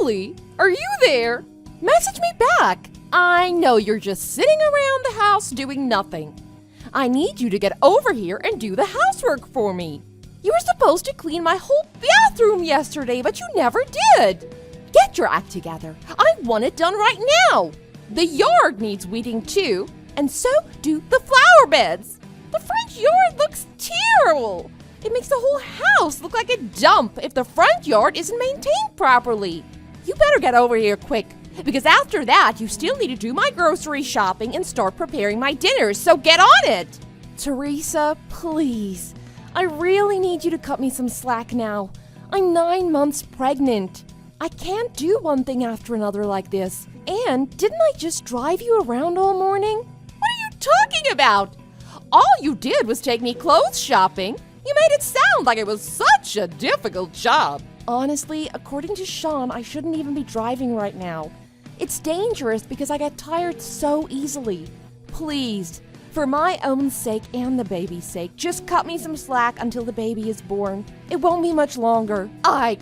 Julie, are you there? Message me back. I know you're just sitting around the house doing nothing. I need you to get over here and do the housework for me. You were supposed to clean my whole bathroom yesterday, but you never did. Get your act together. I want it done right now. The yard needs weeding too, and so do the flower beds. The front yard looks terrible. It makes the whole house look like a dump if the front yard isn't maintained properly. You better get over here quick, because after that, you still need to do my grocery shopping and start preparing my dinners, so get on it! Teresa, please. I really need you to cut me some slack now. I'm 9 months pregnant. I can't do one thing after another like this. And didn't I just drive you around all morning? What are you talking about? All you did was take me clothes shopping. You made it sound like it was such a difficult job. Honestly, according to Sean, I shouldn't even be driving right now. It's dangerous because I get tired so easily. Please, for my own sake and the baby's sake, just cut me some slack until the baby is born. It won't be much longer. I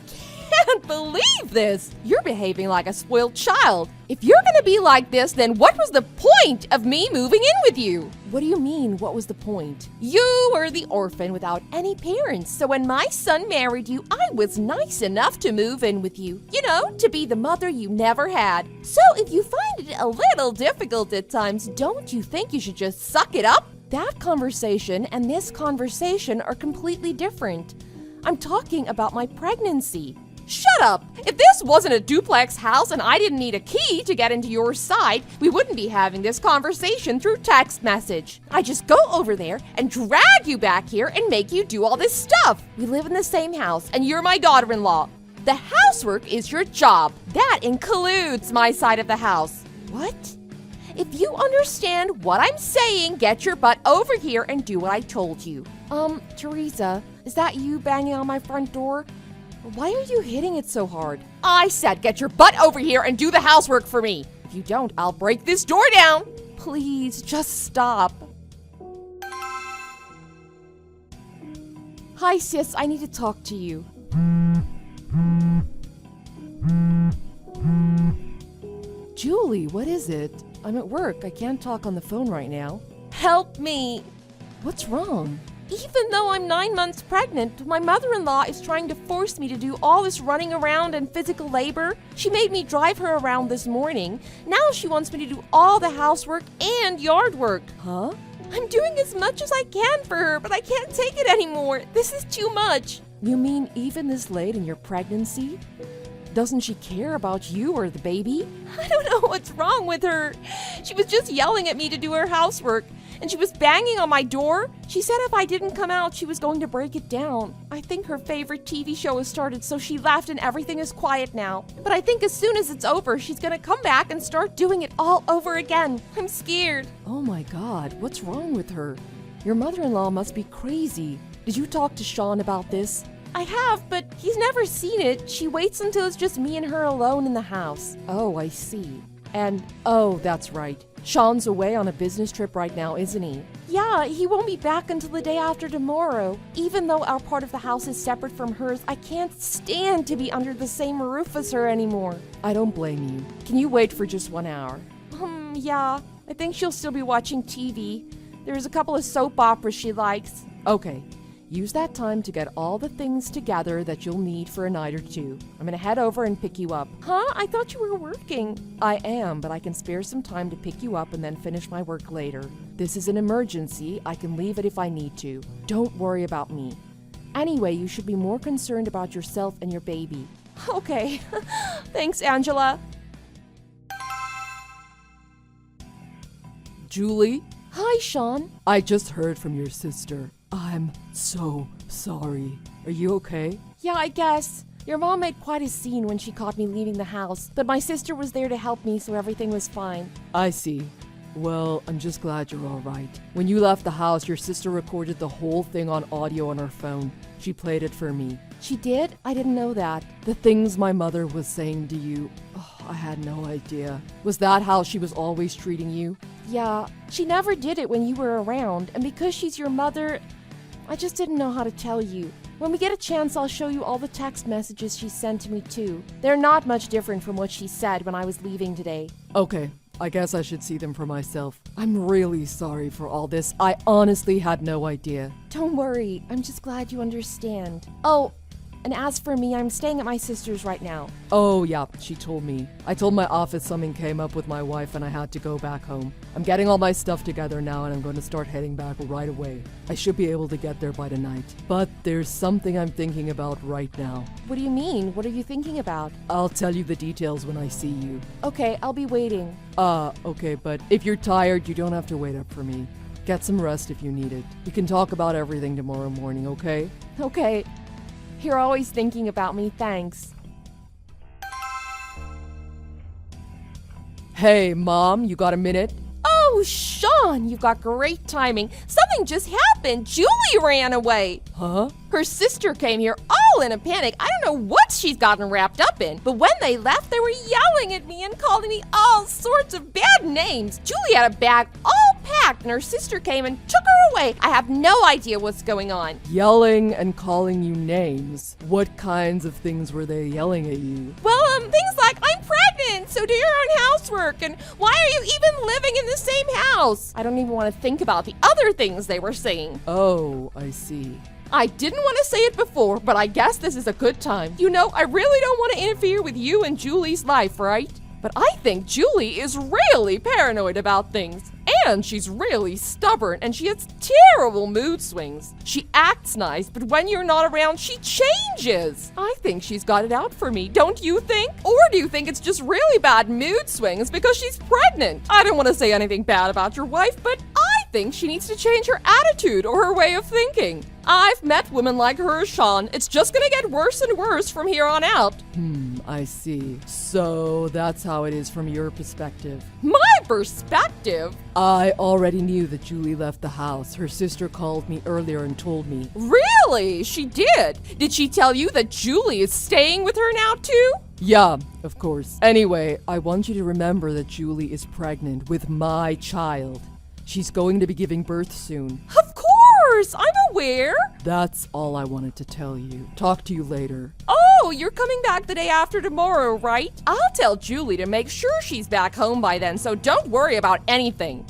can't believe this! You're behaving like a spoiled child. If you're gonna be like this, then what was the point of me moving in with you? What do you mean, what was the point? You were the orphan without any parents, so when my son married you, I was nice enough to move in with you. You know, to be the mother you never had. So if you find it a little difficult at times, don't you think you should just suck it up? That conversation and this conversation are completely different. I'm talking about my pregnancy. Shut up! If this wasn't a duplex house and I didn't need a key to get into your side, we wouldn't be having this conversation through text message. I just go over there and drag you back here and make you do all this stuff. We live in the same house and you're my daughter-in-law. The housework is your job. That includes my side of the house. What? If you understand what I'm saying, get your butt over here and do what I told you. Teresa, is that you banging on my front door? Why are you hitting it so hard? I said get your butt over here and do the housework for me. If you don't, I'll break this door down. Please, just stop. Hi, sis, I need to talk to you. Julie, what is it? I'm at work. I can't talk on the phone right now. Help me. What's wrong? Even though I'm 9 months pregnant, my mother-in-law is trying to force me to do all this running around and physical labor. She made me drive her around this morning. Now she wants me to do all the housework and yard work. Huh? I'm doing as much as I can for her, but I can't take it anymore. This is too much. You mean even this late in your pregnancy? Doesn't she care about you or the baby? I don't know what's wrong with her. She was just yelling at me to do her housework, and she was banging on my door. She said if I didn't come out, she was going to break it down. I think her favorite TV show has started, so she left and everything is quiet now. But I think as soon as it's over, she's gonna come back and start doing it all over again. I'm scared. Oh my God, what's wrong with her? Your mother-in-law must be crazy. Did you talk to Sean about this? I have, but he's never seen it. She waits until it's just me and her alone in the house. Oh, I see. And, oh, that's right. Sean's away on a business trip right now, isn't he? Yeah, he won't be back until the day after tomorrow. Even though our part of the house is separate from hers, I can't stand to be under the same roof as her anymore. I don't blame you. Can you wait for just 1 hour? Yeah. I think she'll still be watching TV. There's a couple of soap operas she likes. Okay. Use that time to get all the things together that you'll need for a night or two. I'm gonna head over and pick you up. Huh? I thought you were working. I am, but I can spare some time to pick you up and then finish my work later. This is an emergency. I can leave it if I need to. Don't worry about me. Anyway, you should be more concerned about yourself and your baby. Okay. Thanks, Angela. Julie? Hi, Sean. I just heard from your sister. I'm so sorry. Are you okay? Yeah, I guess. Your mom made quite a scene when she caught me leaving the house, but my sister was there to help me, so everything was fine. I see. Well, I'm just glad you're all right. When you left the house, your sister recorded the whole thing on audio on her phone. She played it for me. She did? I didn't know that. The things my mother was saying to you, I had no idea. Was that how she was always treating you? Yeah, she never did it when you were around, and because she's your mother, I just didn't know how to tell you. When we get a chance, I'll show you all the text messages she sent to me too. They're not much different from what she said when I was leaving today. Okay, I guess I should see them for myself. I'm really sorry for all this. I honestly had no idea. Don't worry, I'm just glad you understand. Oh, and as for me, I'm staying at my sister's right now. Oh yeah, she told me. I told my office something came up with my wife and I had to go back home. I'm getting all my stuff together now and I'm going to start heading back right away. I should be able to get there by tonight. But there's something I'm thinking about right now. What do you mean? What are you thinking about? I'll tell you the details when I see you. Okay, I'll be waiting. Okay, but if you're tired, you don't have to wait up for me. Get some rest if you need it. We can talk about everything tomorrow morning, okay? Okay. You're always thinking about me, thanks. Hey, Mom, you got a minute? Oh, Sean, you've got great timing. Something just happened. Julie ran away. Huh? Her sister came here all in a panic. I don't know what she's gotten wrapped up in. But when they left, they were yelling at me and calling me all sorts of bad names. Julie had a bag all packed and her sister came and took her away. I have no idea what's going on. Yelling and calling you names. What kinds of things were they yelling at you? Well, things like, I'm pregnant, so do your own housework, and why are you even living in the same house? I don't even want to think about the other things they were saying. Oh, I see. I didn't want to say it before, but I guess this is a good time. You know, I really don't want to interfere with you and Julie's life, right? But I think Julie is really paranoid about things. And she's really stubborn, and she has terrible mood swings. She acts nice, but when you're not around, she changes. I think she's got it out for me, don't you think? Or do you think it's just really bad mood swings because she's pregnant? I don't want to say anything bad about your wife, but I think she needs to change her attitude or her way of thinking. I've met women like her, Sean. It's just gonna get worse and worse from here on out. I see. So that's how it is from your perspective. My perspective? I already knew that Julie left the house. Her sister called me earlier and told me. Really? She did? Did she tell you that Julie is staying with her now too? Yeah, of course. Anyway, I want you to remember that Julie is pregnant with my child. She's going to be giving birth soon. Of course! I'm aware! That's all I wanted to tell you. Talk to you later. Oh, you're coming back the day after tomorrow, right? I'll tell Julie to make sure she's back home by then, so don't worry about anything.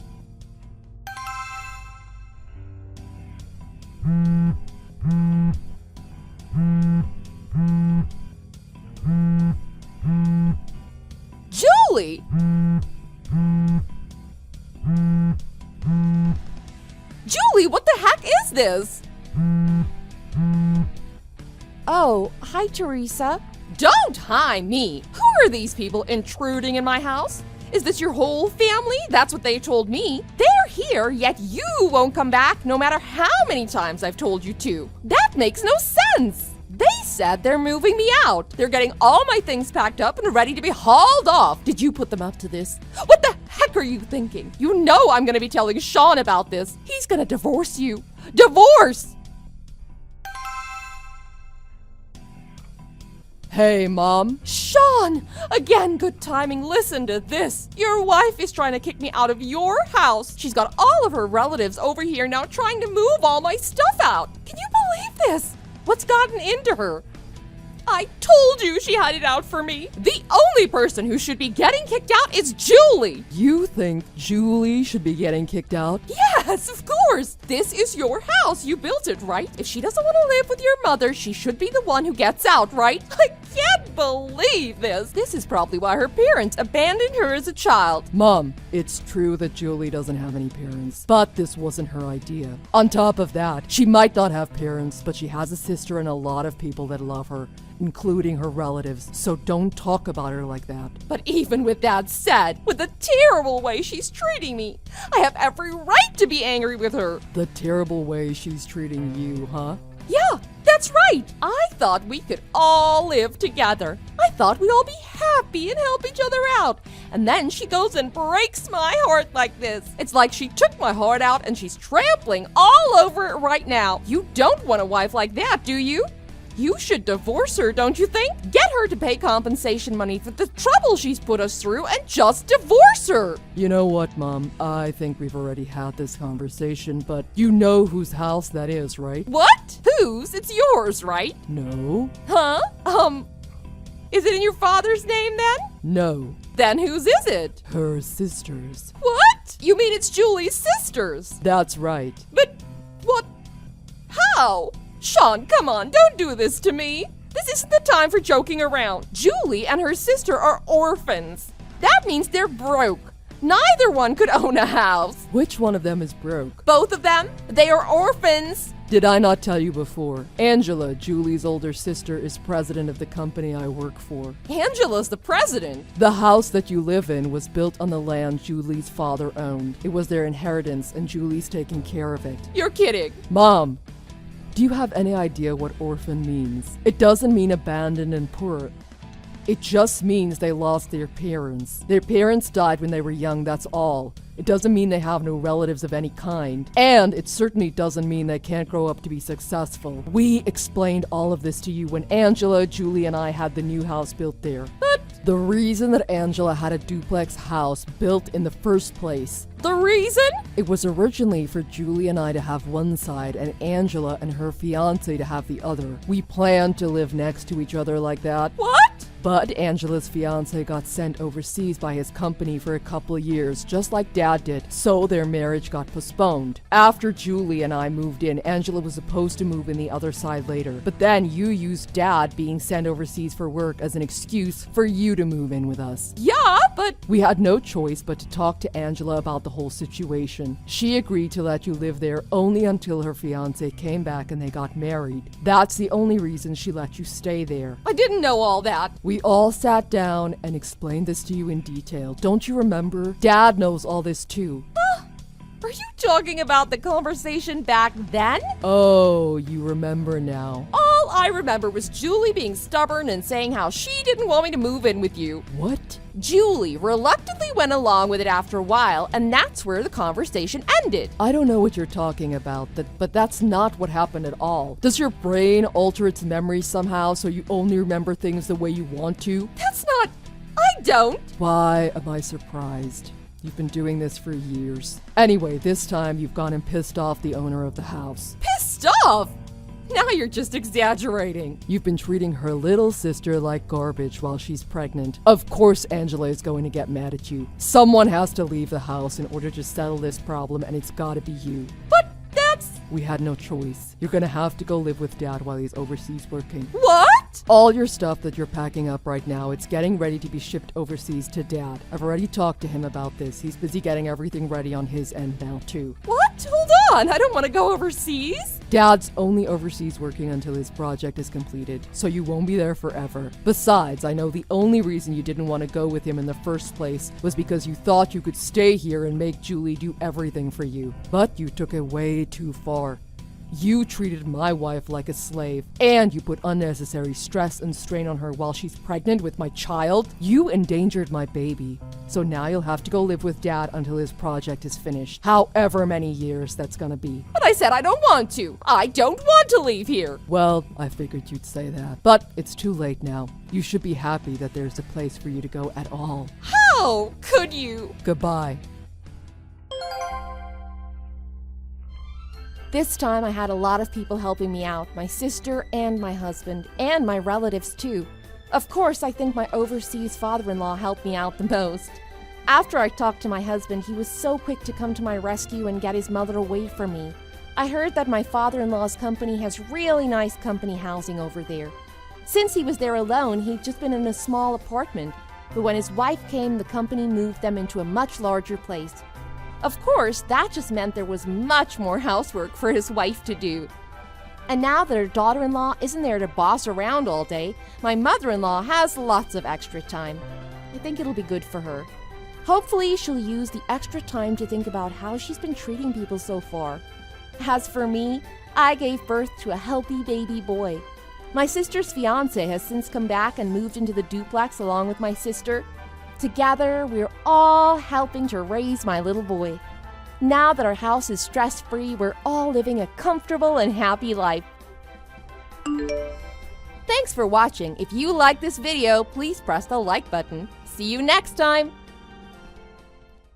Julie! Julie, what the heck is this? Oh, hi, Teresa. Don't hi me. Who are these people intruding in my house? Is this your whole family? That's what they told me. They're here, yet you won't come back no matter how many times I've told you to. That makes no sense. They said they're moving me out. They're getting all my things packed up and ready to be hauled off. Did you put them up to this? What the heck are you thinking? You know I'm gonna be telling Sean about this. He's gonna divorce you. Divorce! Hey, Mom. Sean! Again, good timing. Listen to this. Your wife is trying to kick me out of your house. She's got all of her relatives over here now trying to move all my stuff out. Can you believe this? What's gotten into her? I told you she had it out for me. The only person who should be getting kicked out is Julie. You think Julie should be getting kicked out? Yes, of course. This is your house. You built it, right? If she doesn't want to live with your mother, she should be the one who gets out, right? I can't believe this. This is probably why her parents abandoned her as a child. Mom, it's true that Julie doesn't have any parents, but this wasn't her idea. On top of that, she might not have parents, but she has a sister and a lot of people that love her, including her relatives, so don't talk about her like that. But even with that said, with the terrible way she's treating me, I have every right to be angry with her. The terrible way she's treating you, huh? Yeah, that's right. I thought we could all live together. I thought we'd all be happy and help each other out. And then she goes and breaks my heart like this. It's like she took my heart out and she's trampling all over it right now. You don't want a wife like that, do you? You should divorce her, don't you think? Get her to pay compensation money for the trouble she's put us through and just divorce her! You know what, Mom? I think we've already had this conversation, but you know whose house that is, right? What? Whose? It's yours, right? No. Huh? Is it in your father's name then? No. Then whose is it? Her sister's. What? You mean it's Julie's sister's? That's right. But what? How? Sean, come on, don't do this to me. This isn't the time for joking around. Julie and her sister are orphans. That means they're broke. Neither one could own a house. Which one of them is broke? Both of them? They are orphans. Did I not tell you before? Angela, Julie's older sister, is president of the company I work for. Angela's the president. The house that you live in was built on the land Julie's father owned. It was their inheritance, and Julie's taking care of it. You're kidding. Mom, do you have any idea what orphan means? It doesn't mean abandoned and poor. It just means they lost their parents. Their parents died when they were young, that's all. It doesn't mean they have no relatives of any kind. And it certainly doesn't mean they can't grow up to be successful. We explained all of this to you when Angela, Julie, and I had the new house built there. But the reason that Angela had a duplex house built in the first place, The reason? it was originally for Julie and I to have one side and Angela and her fiance to have the other. We planned to live next to each other like that. What? But Angela's fiance got sent overseas by his company for a couple of years, just like Dad did, so their marriage got postponed. After Julie and I moved in, Angela was supposed to move in the other side later, but then you used Dad being sent overseas for work as an excuse for you to move in with us. Yeah, but We had no choice but to talk to Angela about the whole situation. She agreed to let you live there only until her fiance came back and they got married. That's the only reason she let you stay there. I didn't know all that. We all sat down and explained this to you in detail. Don't you remember? Dad knows all this too. Are you talking about the conversation back then? Oh, you remember now. All I remember was Julie being stubborn and saying how she didn't want me to move in with you. What? Julie reluctantly went along with it after a while, and that's where the conversation ended. I don't know what you're talking about, but that's not what happened at all. Does your brain alter its memory somehow so you only remember things the way you want to? That's not... I don't. Why am I surprised? You've been doing this for years. Anyway, this time you've gone and pissed off the owner of the house. Pissed off? Now you're just exaggerating. You've been treating her little sister like garbage while she's pregnant. Of course Angela is going to get mad at you. Someone has to leave the house in order to settle this problem, and it's gotta be you. But that's... We had no choice. You're gonna have to go live with Dad while he's overseas working. What? All your stuff that you're packing up right now, it's getting ready to be shipped overseas to Dad. I've already talked to him about this. He's busy getting everything ready on his end now, too. What? Hold on. I don't want to go overseas. Dad's only overseas working until his project is completed, so you won't be there forever. Besides, I know the only reason you didn't want to go with him in the first place was because you thought you could stay here and make Julie do everything for you. But you took it way too far. You treated my wife like a slave, and you put unnecessary stress and strain on her while she's pregnant with my child. You endangered my baby. So now you'll have to go live with Dad until his project is finished, however many years that's gonna be. But I said I don't want to. I don't want to leave here. Well, I figured you'd say that. But it's too late now. You should be happy that there's a place for you to go at all. How could you? Goodbye. This time I had a lot of people helping me out, my sister and my husband, and my relatives too. Of course, I think my overseas father-in-law helped me out the most. After I talked to my husband, he was so quick to come to my rescue and get his mother away from me. I heard that my father-in-law's company has really nice company housing over there. Since he was there alone, he'd just been in a small apartment, but when his wife came, the company moved them into a much larger place. Of course, that just meant there was much more housework for his wife to do. And now that her daughter-in-law isn't there to boss around all day, my mother-in-law has lots of extra time. I think it'll be good for her. Hopefully, she'll use the extra time to think about how she's been treating people so far. As for me, I gave birth to a healthy baby boy. My sister's fiance has since come back and moved into the duplex along with my sister. Together, we're all helping to raise my little boy. Now that our house is stress-free, we're all living a comfortable and happy life. Thanks for watching. If you like this video, please press the like button. See you next time.